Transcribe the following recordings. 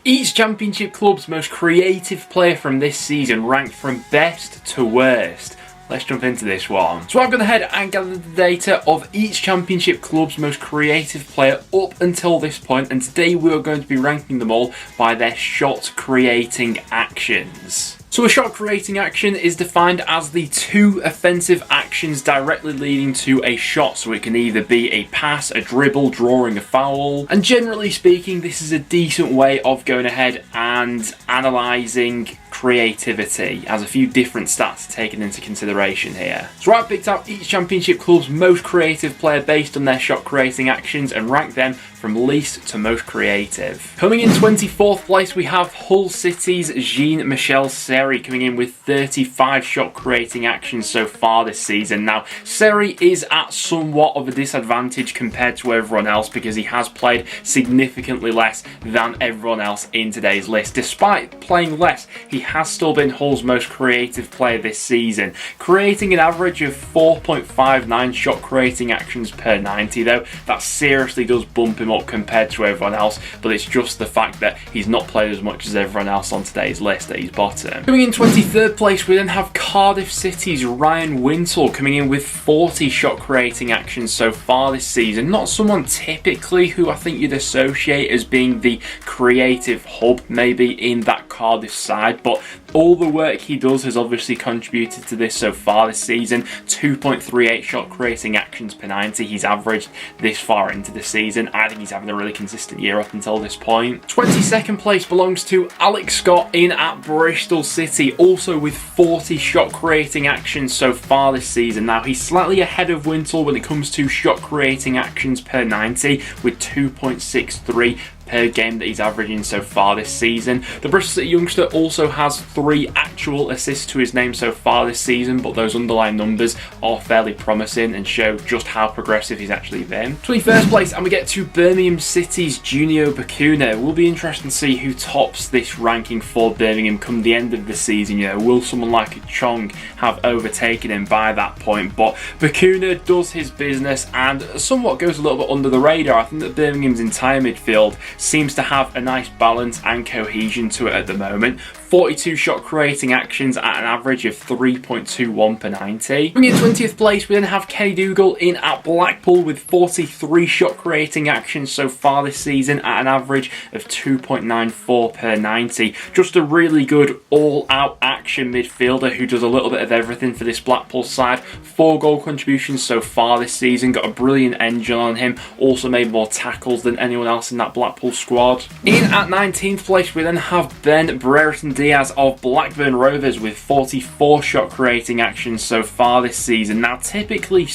Each Championship club's most creative player from this season ranked from best to worst. Let's jump into this one. So I've gone ahead and gathered the data of each Championship club's most creative player up until this point, and today we are going to be ranking them all by their shot creating actions. So a shot creating action is defined as the two offensive actions directly leading to a shot. So it can either be a pass, a dribble, drawing a foul. And generally speaking, this is a decent way of going ahead and analysing creativity. It has a few different stats taken into consideration here. So I've picked out each Championship club's most creative player based on their shot creating actions and ranked them from least to most creative. Coming in 24th place, we have Hull City's Jean-Michel Seri coming in with 35 shot creating actions so far this season. Now, Seri is at somewhat of a disadvantage compared to everyone else because he has played significantly less than everyone else in today's list. Despite playing less, he has still been Hull's most creative player this season, creating an average of 4.59 shot creating actions per 90 though. That seriously does bump him up compared to everyone else, but it's just the fact that he's not played as much as everyone else on today's list at his bottom. Coming in 23rd place, we then have Cardiff City's Ryan Wintle coming in with 40 shot creating actions so far this season. Not someone typically who I think you'd associate as being the creative hub maybe in that Cardiff side, but all the work he does has obviously contributed to this so far this season. 2.38 shot creating actions per 90 he's averaged this far into the season. I think he's having a really consistent year up until this point. 22nd place belongs to Alex Scott in at Bristol City, also with 40 shot creating actions so far this season. Now he's slightly ahead of Wintle when it comes to shot creating actions per 90 with 2.63 per game that he's averaging so far this season. The Bristol City youngster also has 3 actual assists to his name so far this season, but those underlying numbers are fairly promising and show just how progressive he's actually been. 21st place, and we get to Birmingham City's Junio Bacuna. It will be interesting to see who tops this ranking for Birmingham come the end of the season. You know, will someone like a Chong have overtaken him by that point? But Bacuna does his business and somewhat goes a little bit under the radar. I think that Birmingham's entire midfield seems to have a nice balance and cohesion to it at the moment. 42 shot creating actions at an average of 3.21 per 90. Bringing in 20th place, we then have Kenny Dougal in at Blackpool with 43 shot creating actions so far this season at an average of 2.94 per 90. Just a really good all-out action midfielder who does a little bit of everything for this Blackpool side. 4 goal contributions so far this season, got a brilliant engine on him, also made more tackles than anyone else in that Blackpool squad. In at 19th place, we then have Ben Brereton Diaz of Blackburn Rovers with 44 shot creating actions so far this season. Now typically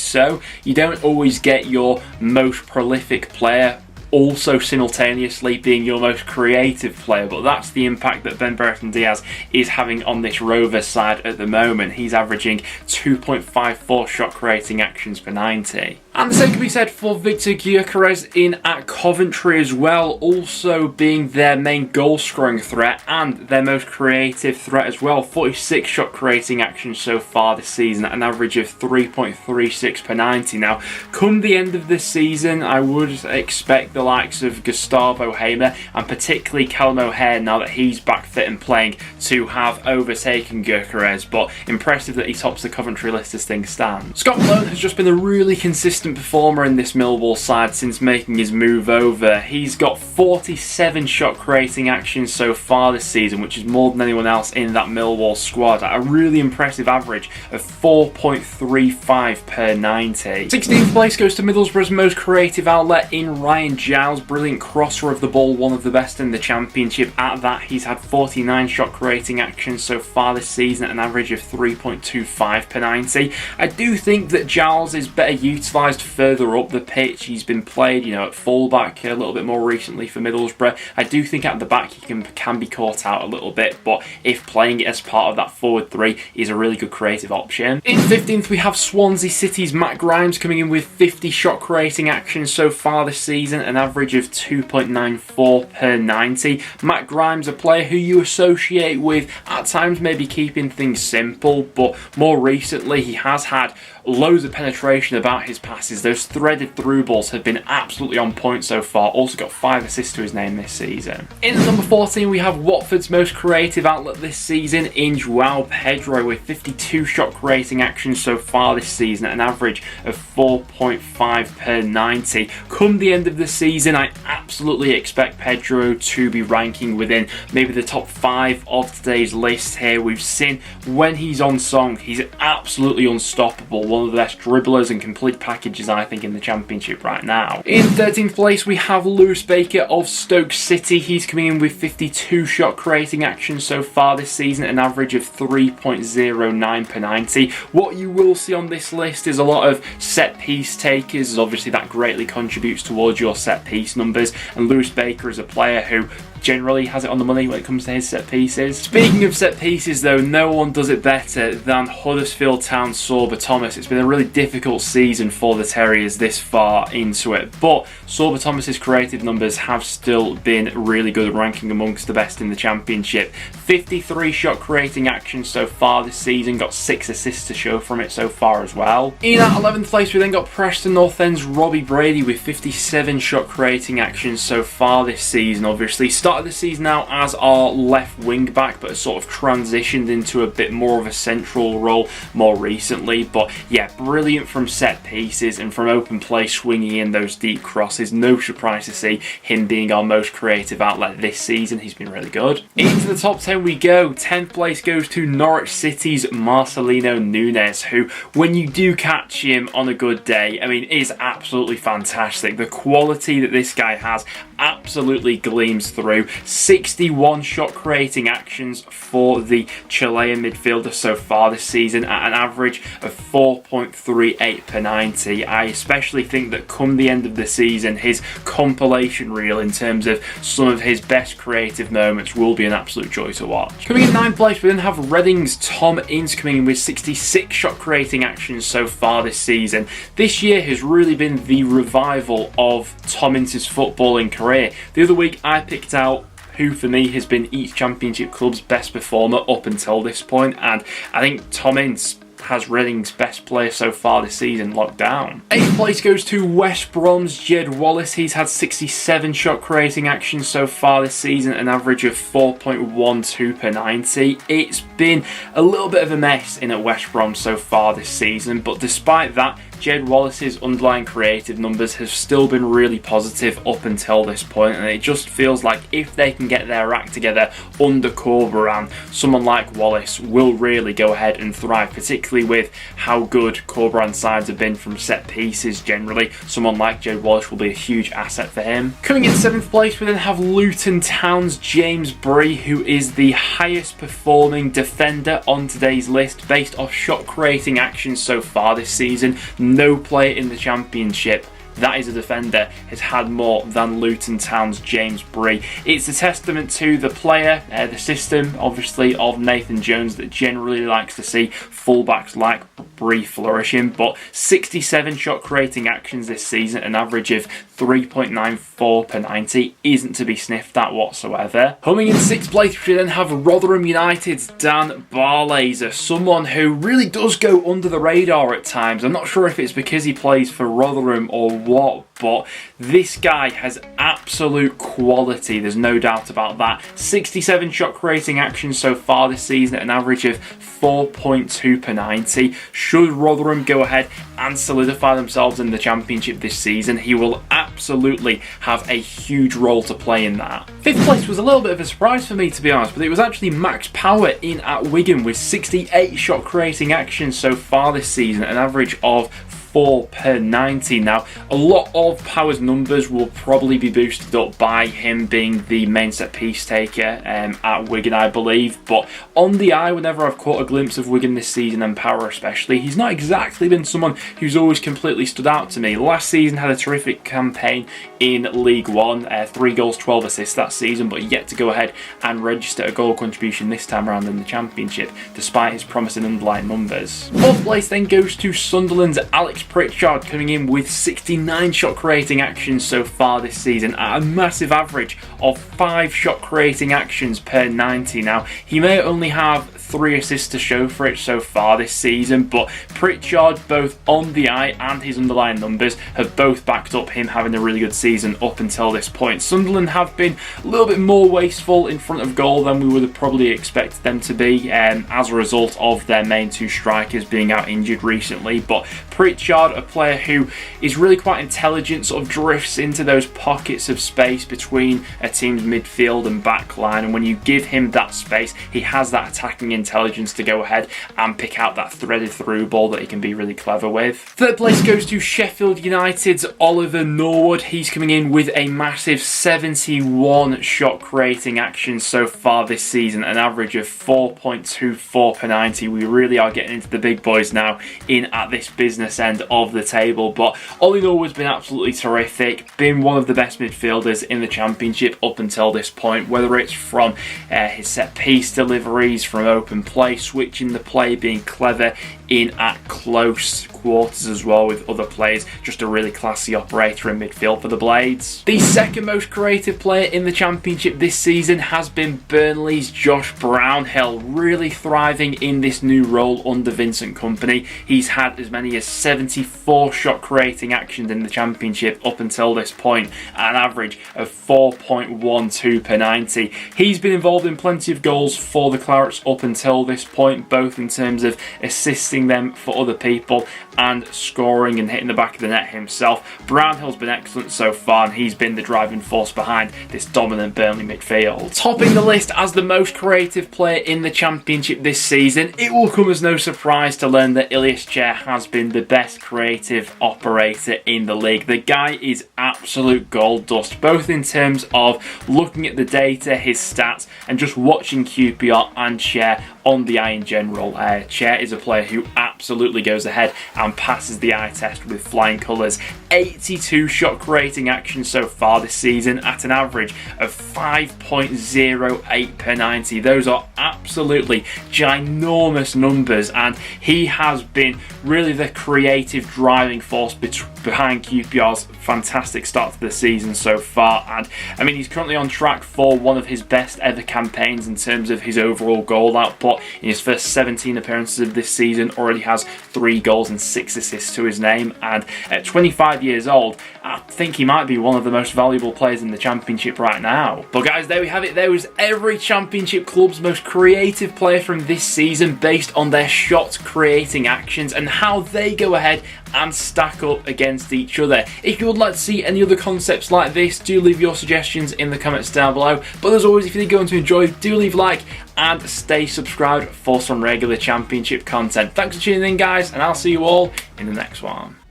you don't always get your most prolific player also simultaneously being your most creative player, but that's the impact that Ben Brereton Diaz is having on this Rovers side at the moment. He's averaging 2.54 shot creating actions per 90. And the same can be said for Victor Gyökeres in at Coventry as well, also being their main goal scoring threat and their most creative threat as well. 46 shot creating actions so far this season at an average of 3.36 per 90. Now, come the end of this season, I would expect the likes of Gustavo Hamer and particularly Callum O'Hare, now that he's back fit and playing, to have overtaken Gyökeres, but impressive that he tops the Coventry list as things stand. Scott Malone has just been a really consistent performer in this Millwall side since making his move over. He's got 47 shot creating actions so far this season, which is more than anyone else in that Millwall squad at a really impressive average of 4.35 per 90. 16th place goes to Middlesbrough's most creative outlet in Ryan Giles, brilliant crosser of the ball, one of the best in the Championship. At that, he's had 49 shot creating actions so far this season at an average of 3.25 per 90. I do think that Giles is better utilised further up the pitch. He's been played, at fullback a little bit more recently for Middlesbrough. I do think at the back he can be caught out a little bit, but if playing it as part of that forward 3 is a really good creative option. In 15th, we have Swansea City's Matt Grimes coming in with 50 shot creating actions so far this season, an average of 2.94 per 90. Matt Grimes, a player who you associate with at times maybe keeping things simple, but more recently he has had loads of penetration about his passing passes. Those threaded through balls have been absolutely on point so far. Also got 5 assists to his name this season. In at number 14, we have Watford's most creative outlet this season in João Pedro, with 52 shot creating actions so far this season at an average of 4.5 per 90. Come the end of the season, I absolutely expect Pedro to be ranking within maybe the top 5 of today's list here. We've seen when he's on song, he's absolutely unstoppable. One of the best dribblers and complete packages, I think, in the Championship right now. In 13th place, we have Lewis Baker of Stoke City. He's coming in with 52 shot creating actions so far this season, an average of 3.09 per 90. What you will see on this list is a lot of set piece takers, as obviously that greatly contributes towards your set piece numbers, and Lewis Baker is a player who generally has it on the money when it comes to his set pieces. Speaking of set pieces though, no one does it better than Huddersfield Town's Sorba Thomas. It's been a really difficult season for the Terriers this far into it, but Sorba Thomas's creative numbers have still been really good, ranking amongst the best in the Championship. 53 shot creating actions so far this season, got 6 assists to show from it so far as well. In at 11th place, we then got Preston North End's Robbie Brady with 57 shot creating actions so far this season. Obviously started the season now as our left wing back, but has sort of transitioned into a bit more of a central role more recently. But yeah, brilliant from set pieces and from open play, swinging in those deep crosses. No surprise to see him being our most creative outlet this season. He's been really good. Into the top 10 we go. 10th place goes to Norwich City's Marcelino Nunes, who, when you do catch him on a good day, I mean, is absolutely fantastic. The quality that this guy has absolutely gleams through. 61 shot creating actions for the Chilean midfielder so far this season at an average of 4.38 per 90. I especially think that come the end of the season, his compilation reel in terms of some of his best creative moments will be an absolute joy to watch. Coming in 9th place, we then have Reading's Tom Ince coming in with 66 shot creating actions so far this season. This year has really been the revival of Tom Ince's footballing career. The other week I picked out who for me has been each Championship club's best performer up until this point, and I think Tom Ince has Reading's best player so far this season locked down. 8th place goes to West Brom's Jed Wallace. He's had 67 shot creating actions so far this season, an average of 4.12 per 90. It's been a little bit of a mess in at West Brom so far this season, but despite that, Jed Wallace's underlying creative numbers have still been really positive up until this point, and it just feels like if they can get their act together under Corberan, someone like Wallace will really go ahead and thrive, particularly with how good Corberan's sides have been from set pieces generally. Someone like Jed Wallace will be a huge asset for him. Coming in 7th place, we then have Luton Town's James Bree, who is the highest performing defender on today's list based off shot creating actions so far this season. No player in the Championship that is a defender has had more than Luton Town's James Bree. It's a testament to the player, the system obviously of Nathan Jones, that generally likes to see fullbacks like Bree flourishing, but 67 shot creating actions this season, an average of 3.94 per 90, isn't to be sniffed at whatsoever. Coming in 6th place, we then have Rotherham United's Dan Barlaser, someone who really does go under the radar at times. I'm not sure if it's because he plays for Rotherham or what, but this guy has absolute quality, there's no doubt about that. 67 shot creating actions so far this season at an average of 4.2 per 90. Should Rotherham go ahead and solidify themselves in the Championship this season, he will absolutely have a huge role to play in that. 5th place was a little bit of a surprise for me, to be honest, but it was actually Max Power in at Wigan with 68 shot creating actions so far this season, an average of 4 per 90. Now, a lot of Power's numbers will probably be boosted up by him being the main set piece taker at Wigan, I believe, but on the eye, whenever I've caught a glimpse of Wigan this season, and Power especially, he's not exactly been someone who's always completely stood out to me. Last season had a terrific campaign in League One, 3 goals, 12 assists that season, but yet to go ahead and register a goal contribution this time around in the Championship, despite his promising underlying numbers. 4th place then goes to Sunderland's Alex Pritchard, coming in with 69 shot creating actions so far this season at a massive average of 5 shot creating actions per 90. Now, he may only have 3 assists to show for it so far this season, but Pritchard, both on the eye and his underlying numbers, have both backed up him having a really good season up until this point. Sunderland have been a little bit more wasteful in front of goal than we would have probably expected them to be, as a result of their main 2 strikers being out injured recently. But Pritchard, a player who is really quite intelligent, sort of drifts into those pockets of space between a team's midfield and back line, and when you give him that space, he has that attacking intelligence to go ahead and pick out that threaded through ball that he can be really clever with. Third place goes to Sheffield United's Oliver Norwood. He's coming in with a massive 71 shot creating actions so far this season, an average of 4.24 per 90. We really are getting into the big boys now in at this business end of the table, but Ollie Norwood's been absolutely terrific, been one of the best midfielders in the Championship up until this point, whether it's from his set piece deliveries, from open play, switching the play, being clever in at close quarters as well with other players. Just a really classy operator in midfield for the Blades. The second most creative player in the Championship this season has been Burnley's Josh Brownhill, really thriving in this new role under Vincent Kompany. He's had as many as 74 shot creating actions in the Championship up until this point, at an average of 4.12 per 90. He's been involved in plenty of goals for the Clarets up until this point, both in terms of assisting them for other people and scoring and hitting the back of the net himself. Brownhill's been excellent so far, and he's been the driving force behind this dominant Burnley midfield. Topping the list as the most creative player in the Championship this season, it will come as no surprise to learn that Ilias Chair has been the best creative operator in the league. The guy is absolute gold dust, both in terms of looking at the data, his stats, and just watching QPR and Chair on the eye in general. Chair is a player who absolutely goes ahead and passes the eye test with flying colours. 82 shot creating actions so far this season at an average of 5.08 per 90. Those are absolutely ginormous numbers, and he has been really the creative driving force behind QPR's fantastic start to the season so far. And I mean, he's currently on track for one of his best ever campaigns in terms of his overall goal output. In his first 17 appearances of this season, already has 3 goals and 6 assists to his name, and at 25 years old, I think he might be one of the most valuable players in the Championship right now. But guys, there we have it. There was every Championship club's most creative player from this season based on their shot creating actions and how they go ahead and stack up against each other. If you would like to see any other concepts like this, do leave your suggestions in the comments down below. But as always, if you did go on to enjoy, do leave a like and stay subscribed for some regular Championship content. Thanks for tuning in, guys, and I'll see you all in the next one.